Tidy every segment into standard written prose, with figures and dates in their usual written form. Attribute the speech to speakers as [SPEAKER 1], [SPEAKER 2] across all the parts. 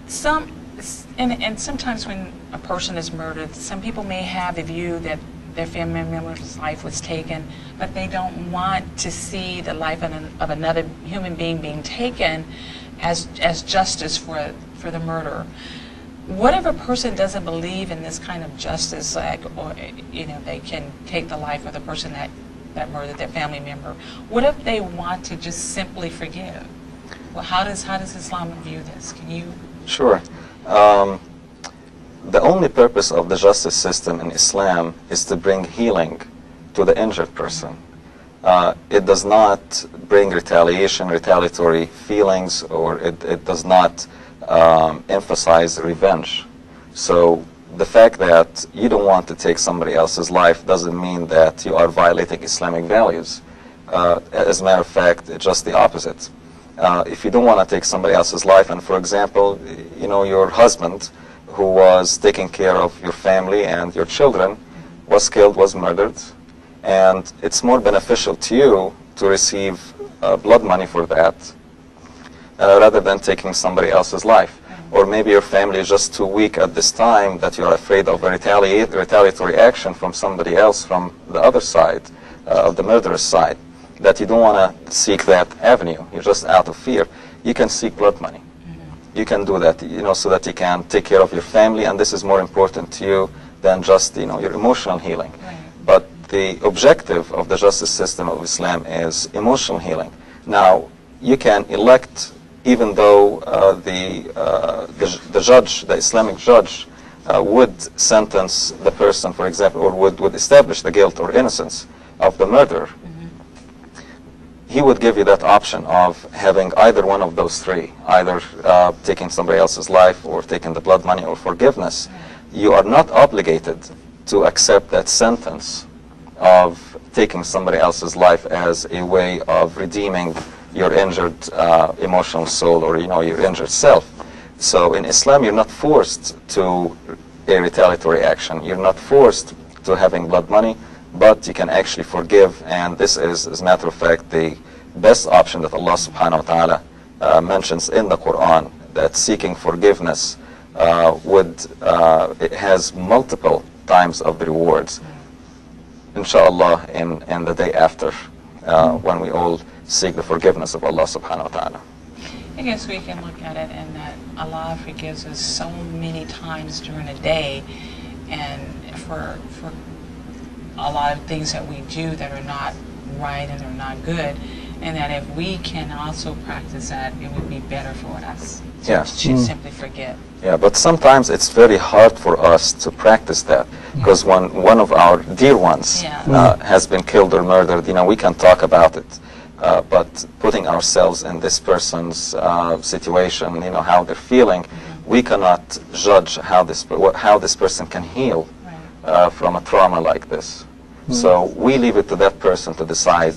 [SPEAKER 1] Some, and sometimes when a person is murdered, some people may have the view that their family member's life was taken, but they don't want to see the life of another human being being taken as justice for the murderer. What if a person doesn't believe in this kind of justice, like, or they can take the life of the person that murdered their family member? What if they want to just simply forgive? Well, how does Islam view this? Can you?
[SPEAKER 2] Sure. The only purpose of the justice system in Islam is to bring healing to the injured person. It does not bring retaliatory feelings, or it does not emphasize revenge. So the fact that you don't want to take somebody else's life doesn't mean that you are violating Islamic values. As a matter of fact, it's just the opposite. If you don't want to take somebody else's life, and for example, your husband, who was taking care of your family and your children, was killed, was murdered, and it's more beneficial to you to receive blood money for that rather than taking somebody else's life. Or maybe your family is just too weak at this time that you're afraid of a retaliatory action from somebody else from the other side, of the murderous side, that you don't want to seek that avenue. You're just out of fear. You can seek blood money. You can do that, so that you can take care of your family, and this is more important to you than just, your emotional healing.
[SPEAKER 1] Right.
[SPEAKER 2] But the objective of the justice system of Islam is emotional healing. Now, you can elect, even though the judge, the Islamic judge, would sentence the person, for example, or would establish the guilt or innocence of the murderer. He would give you that option of having either one of those three, either taking somebody else's life or taking the blood money or forgiveness. You are not obligated to accept that sentence of taking somebody else's life as a way of redeeming your injured emotional soul, or your injured self. So in Islam, you're not forced to a retaliatory action. You're not forced to having blood money, but you can actually forgive, and this is, as a matter of fact, the best option that Allah subhanahu wa ta'ala mentions in the Quran, that seeking forgiveness it has multiple times of the rewards, inshallah, in the day after, when we all seek the forgiveness of Allah subhanahu wa ta'ala.
[SPEAKER 1] I guess we can look at it in that Allah forgives us so many times during a day, and for a lot of things that we do that are not right and are not good, and that if we can also practice that, it would be better for us to simply forgive.
[SPEAKER 2] Yeah, but sometimes it's very hard for us to practice that, because when one of our dear ones has been killed or murdered, we can talk about it, but putting ourselves in this person's situation, how they're feeling, we cannot judge how this person can heal from a trauma like this. So we leave it to that person to decide,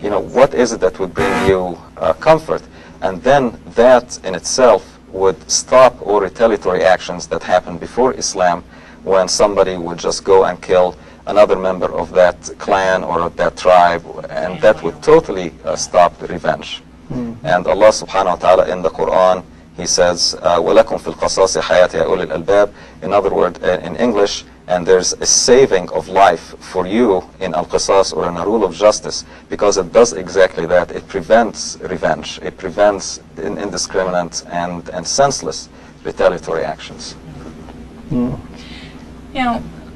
[SPEAKER 2] what is it that would bring you comfort, and then that in itself would stop all retaliatory actions that happened before Islam, when somebody would just go and kill another member of that clan or of that tribe, and that would totally stop the revenge. And Allah subhanahu wa ta'ala in the Quran, He says, وَلَكُمْ فِي الْقَصَاصِ حَيَاةِ يَا أُولِي الْأَلْبَابِ. In other words, in English, and there's a saving of life for you in al-qisas, or in a rule of justice, because it does exactly that. It prevents revenge. It prevents indiscriminate and senseless retaliatory actions.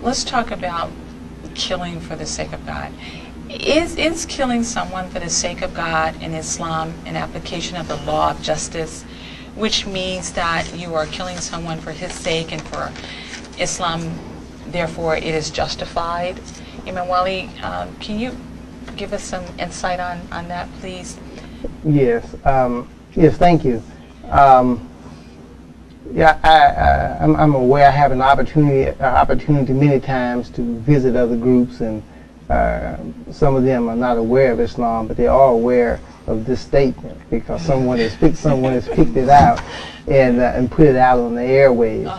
[SPEAKER 1] Let's talk about killing for the sake of God. Is killing someone for the sake of God in Islam an application of the law of justice, which means that you are killing someone for his sake, and for Islam, therefore, it is justified? Imam Wali, can you give us some insight on that, please?
[SPEAKER 3] Yes. Yes, thank you. I'm aware I have an opportunity many times to visit other groups, and some of them are not aware of Islam, but they are aware of this statement, because someone has picked it out and put it out on the airwaves.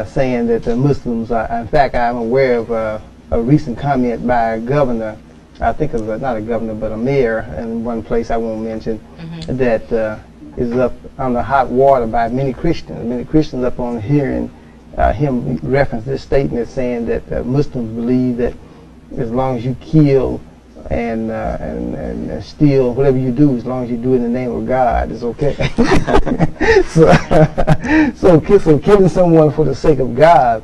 [SPEAKER 3] Saying that the Muslims are, in fact, I'm aware of a recent comment by a governor, I think it was not a governor but a mayor in one place I won't mention, that is up on the hot water by many Christians. Many Christians up on hearing him reference this statement saying that Muslims believe that as long as you kill and steal, whatever you do, as long as you do it in the name of God, it's okay. so killing someone for the sake of God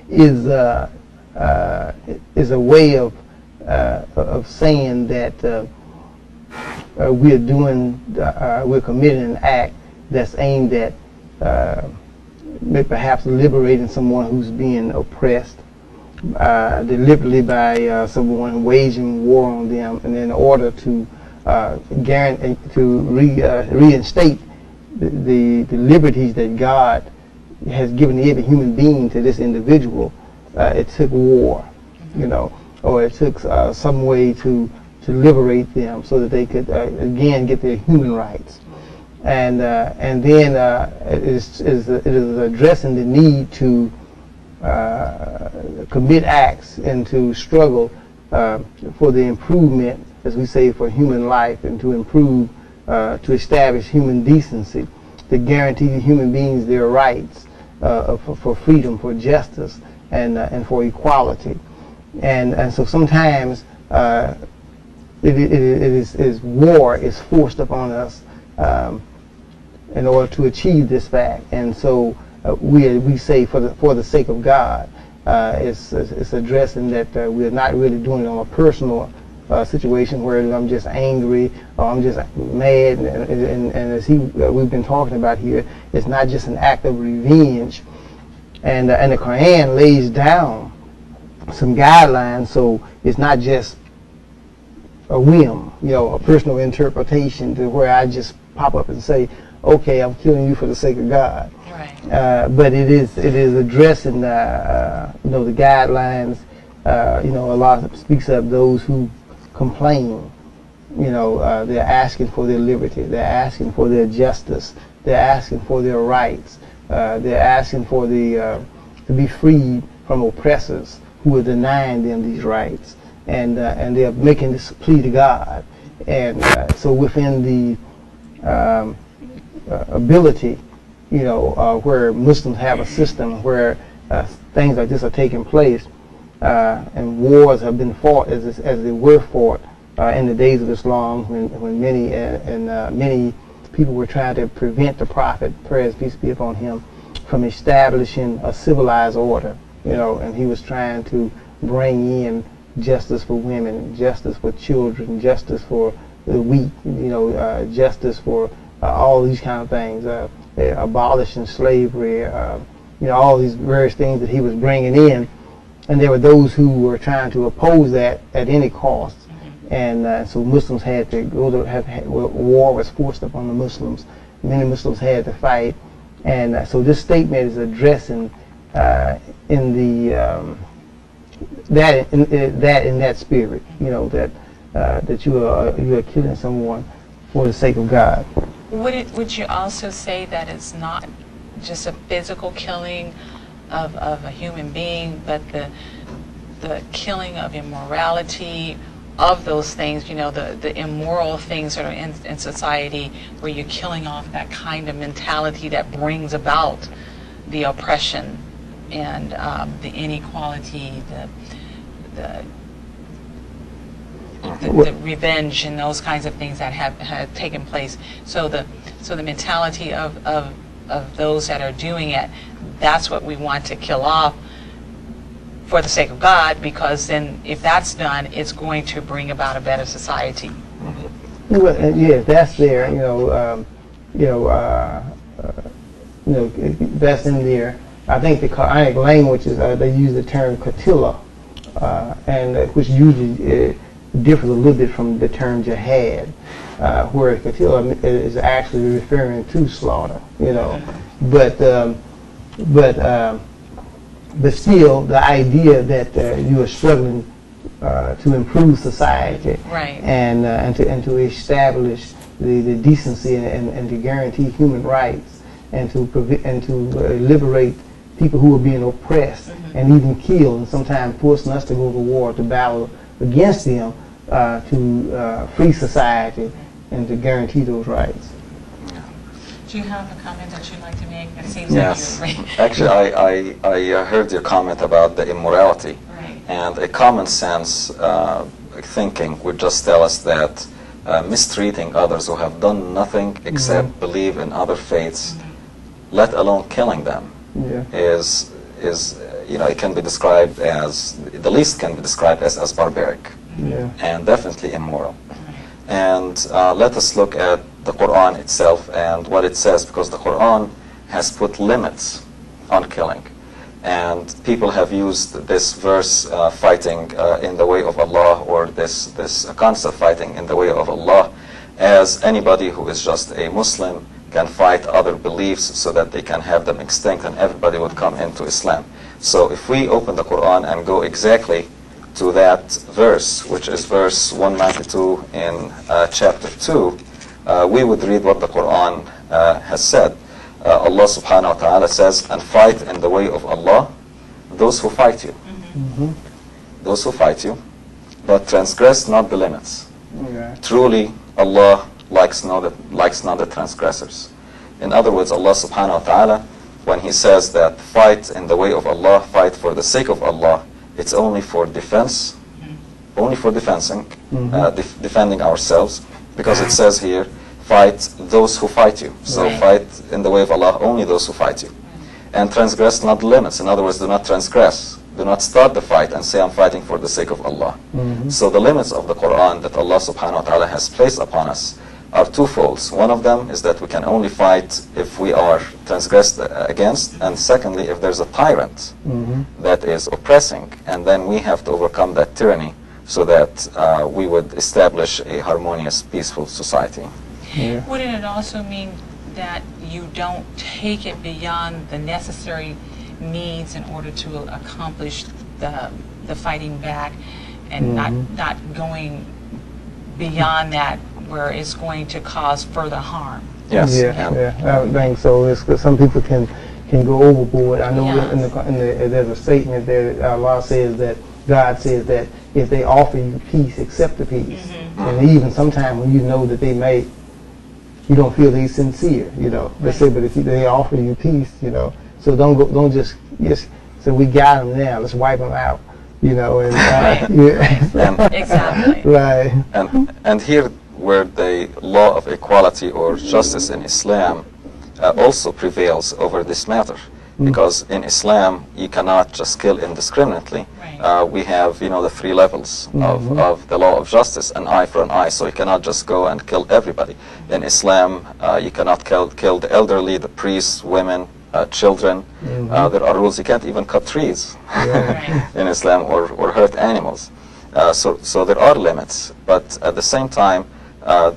[SPEAKER 3] is a way of saying that we're committing an act that's aimed at perhaps liberating someone who's being oppressed deliberately by someone waging war on them, and in order to reinstate the liberties that God has given every human being to this individual, it took war, or it took some way to liberate them so that they could again get their human rights, and then it is addressing the need to commit acts and to struggle for the improvement, as we say, for human life, and to improve, to establish human decency, to guarantee human beings their rights for freedom, for justice, and for equality. And so sometimes war is forced upon us in order to achieve this fact. And so we say for the sake of God, it's addressing that we're not really doing it on a personal situation where I'm just angry or I'm just mad, and as we've been talking about here, it's not just an act of revenge. And the Quran lays down some guidelines, so it's not just a whim, a personal interpretation to where I just pop up and say, okay, I'm killing you for the sake of God.
[SPEAKER 1] Right.
[SPEAKER 3] But it is addressing the guidelines. Allah speaks of those who complain. They're asking for their liberty. They're asking for their justice. They're asking for their rights. They're asking for to be freed from oppressors who are denying them these rights, and they're making this plea to God. And so within the ability, where Muslims have a system where things like this are taking place, and wars have been fought as they were fought in the days of Islam, when many people were trying to prevent the Prophet, praise peace be upon him, from establishing a civilized order, and he was trying to bring in justice for women, justice for children, justice for the weak, justice for all these kind of things, abolishing slavery, all these various things that he was bringing in. And there were those who were trying to oppose that at any cost. And so Muslims had to go to war was forced upon the Muslims. Many Muslims had to fight. And so this statement is addressing in that spirit, that you are killing someone for the sake of God.
[SPEAKER 1] Would you also say that it's not just a physical killing of a human being, but the killing of immorality, of those things, the immoral things that are in society, where you're killing off that kind of mentality that brings about the oppression and the inequality, the revenge and those kinds of things that have taken place. So the mentality of those that are doing it, that's what we want to kill off for the sake of God, because then if that's done, it's going to bring about a better society.
[SPEAKER 3] Well, yes, that's there. That's in there. I think the Quranic languages, they use the term qatila, and which usually differs a little bit from the term jihad, where qatila is actually referring to slaughter. But still, the idea that you are struggling to improve society,
[SPEAKER 1] right,
[SPEAKER 3] and to establish the decency and to guarantee human rights, and to liberate people who are being oppressed and even killed, and sometimes forcing us to go to war, to battle against them, to free society and to guarantee those rights.
[SPEAKER 1] Do you have a comment that you'd like to make? It seems
[SPEAKER 2] Yes.
[SPEAKER 1] like you agree.
[SPEAKER 2] Actually, I heard your comment about the immorality.
[SPEAKER 1] Right.
[SPEAKER 2] And a common sense thinking would just tell us that mistreating others who have done nothing except believe in other faiths, let alone killing them, is it can be described as, the least can be described as barbaric and definitely immoral. And let us look at the Quran itself and what it says, because the Quran has put limits on killing. And people have used this verse, fighting in the way of Allah, or this concept, fighting in the way of Allah, as anybody who is just a Muslim can fight other beliefs so that they can have them extinct and everybody would come into Islam. So if we open the Quran and go exactly to that verse, which is verse 192 in chapter 2, we would read what the Quran has said. Allah subhanahu wa ta'ala says, and fight in the way of Allah those who fight you. Those who fight you, but transgress not the limits. Truly, Allah likes not the transgressors. In other words, Allah subhanahu wa ta'ala, when He says that fight in the way of Allah, fight for the sake of Allah, it's only for defense, only for defending ourselves, because it says here, fight those who fight you. So fight in the way of Allah, only those who fight you. And transgress not the limits. In other words, do not transgress. Do not start the fight and say, I'm fighting for the sake of Allah. So the limits of the Quran that Allah subhanahu wa ta'ala has placed upon us are twofold. One of them is that we can only fight if we are transgressed against, and secondly, if there's a tyrant that is oppressing, and then we have to overcome that tyranny so that we would establish a harmonious, peaceful society.
[SPEAKER 1] Wouldn't it also mean that you don't take it beyond the necessary needs in order to accomplish the fighting back, and not going beyond that where it's going to cause further harm?
[SPEAKER 2] Yes.
[SPEAKER 3] I would think so. It's 'cause some people can go overboard. I know there's a statement there that Allah says that God says that if they offer you peace, accept the peace. And even sometimes when you know that you don't feel they're sincere, They say, but if they offer you peace, so don't just so we got them now, let's wipe them out,
[SPEAKER 1] Exactly.
[SPEAKER 3] Right.
[SPEAKER 2] And here, where the law of equality or justice in Islam also prevails over this matter, because in Islam you cannot just kill indiscriminately. We have the three levels of the law of justice, an eye for an eye, so you cannot just go and kill everybody. In Islam you cannot kill the elderly, the priests, women, children. There are rules. You can't even cut trees in Islam or hurt animals. So there are limits, but at the same time,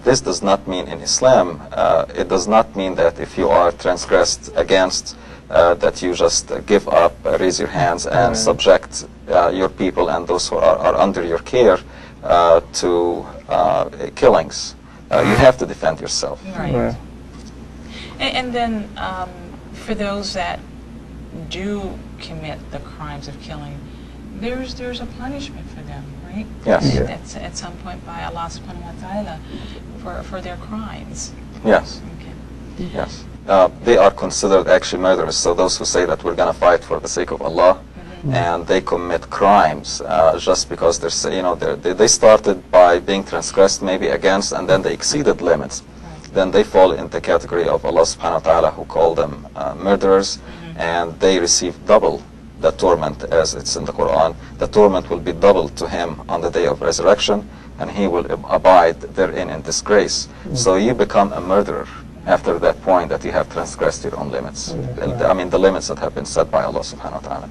[SPEAKER 2] this does not mean in Islam, it does not mean that if you are transgressed against, that you just give up, raise your hands, and subject your people and those who are under your care to killings. You have to defend yourself.
[SPEAKER 1] Right. And then for those that do commit the crimes of killing, there's a punishment for them, right?
[SPEAKER 2] Yes.
[SPEAKER 1] At some point by Allah subhanahu wa ta'ala for their crimes.
[SPEAKER 2] Yes.
[SPEAKER 1] Okay.
[SPEAKER 2] Yes. They are considered actually murderers. So those who say that we're going to fight for the sake of Allah, and they commit crimes just because they started by being transgressed maybe against, and then they exceeded limits. Then they fall in the category of Allah subhanahu wa ta'ala, who called them murderers, and they receive double the torment, as it's in the Quran. The torment will be doubled to him on the day of resurrection, and he will abide therein in disgrace. So you become a murderer after that point that you have transgressed your own limits. I mean, the limits that have been set by Allah subhanahu wa ta'ala.